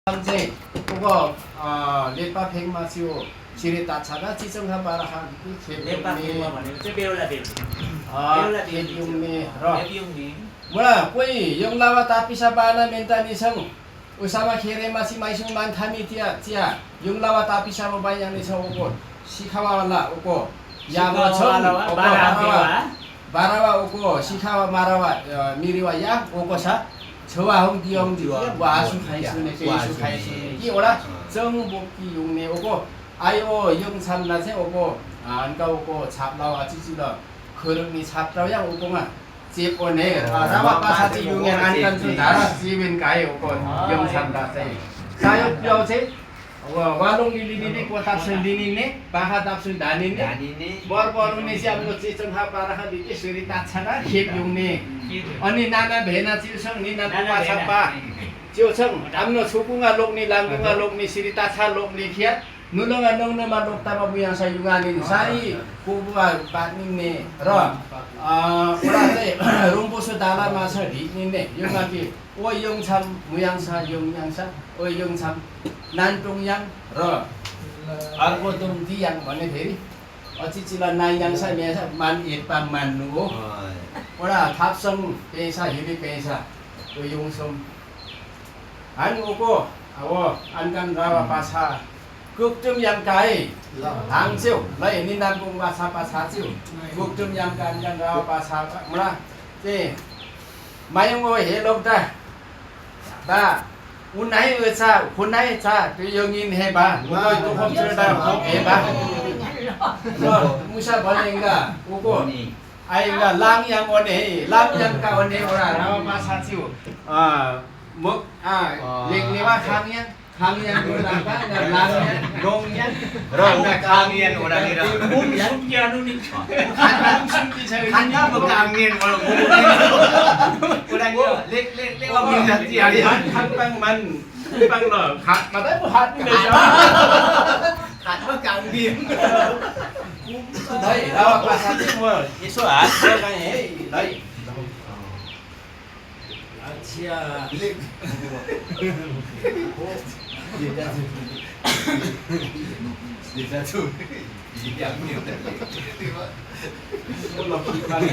현재 그거 넷바 백마시오 지리 따차가 지정한 바라한 Nepal 개용미 mà nếu chứ bêu là bêu 개용미 러 bêu mi 뭐라 꼬이 영라와 따피샤바나 멘타니성 우사마 케레마시 마이송 만타미티아 지야 영라와 따피샤바 바양니서 오고 시카와라 오고 야마청 오고 바라와 오고 시카와 마라와 미리와 야 오고사 저와 홍디영디 와수 가이스네 베이수 가이스네 이 오라 정복기 용내 오고 아이오 영산나세 오고 안가 오고 잡라와 찌찌러 그릇니 잡라양 오고만 집오네 라와 빠사지 용에 안간수 나라 집인 가이 오고 영산나세 사역뼈세 와롱리리니 꼬탑슬리니네 바하답슬 나니네 버버루네 시암노 찌정하 바라하디게 스리 따차나 힙용네 언니 나나 베나 지우성 니나 부와사빠 지우성 남노 초궁아 록니 람궁아 록니 스리 따차 록니 키야 누렁아 농너마 록타마 부양사 융아닌 사이 고부가 빠닝네 러 오라세 롬보스 달라마사 리니네 영아기 오영참 무양사 영양사 오영참 난동양 러 알고동 디양 뭐네 대리 어찌지라 나양사 메사 만 예빵 만누고 오라 탑성 베사 유리 베사 오용섬 안 오고 아워 안간 라와 바사 극점 양가이 당시오 라이 니난공 바사 바사지오 극점 양가 안간 라와 바사 뭐라 제 마용오 해롭다 다 운나이 의사 혼나이 자 영인 해봐 너희 또 험들다 해봐 너 무사 벌랭가 오고 아이가 람양 오네 람양가 오네 오라 라와 바사지오 렉네와 강양 오라가 람양 농양 Rong kangen orang ini. sumya nu ni Hanya berkangen kalau orang ini. Lek orang ini jadi hari. 한방만 한방로 마다 뭐 하는 거죠 Hanya kangen. đấy đó là sao chứ mua cái số ạ số cái này đấy chia Dia satu. Dia ni. nó bị căng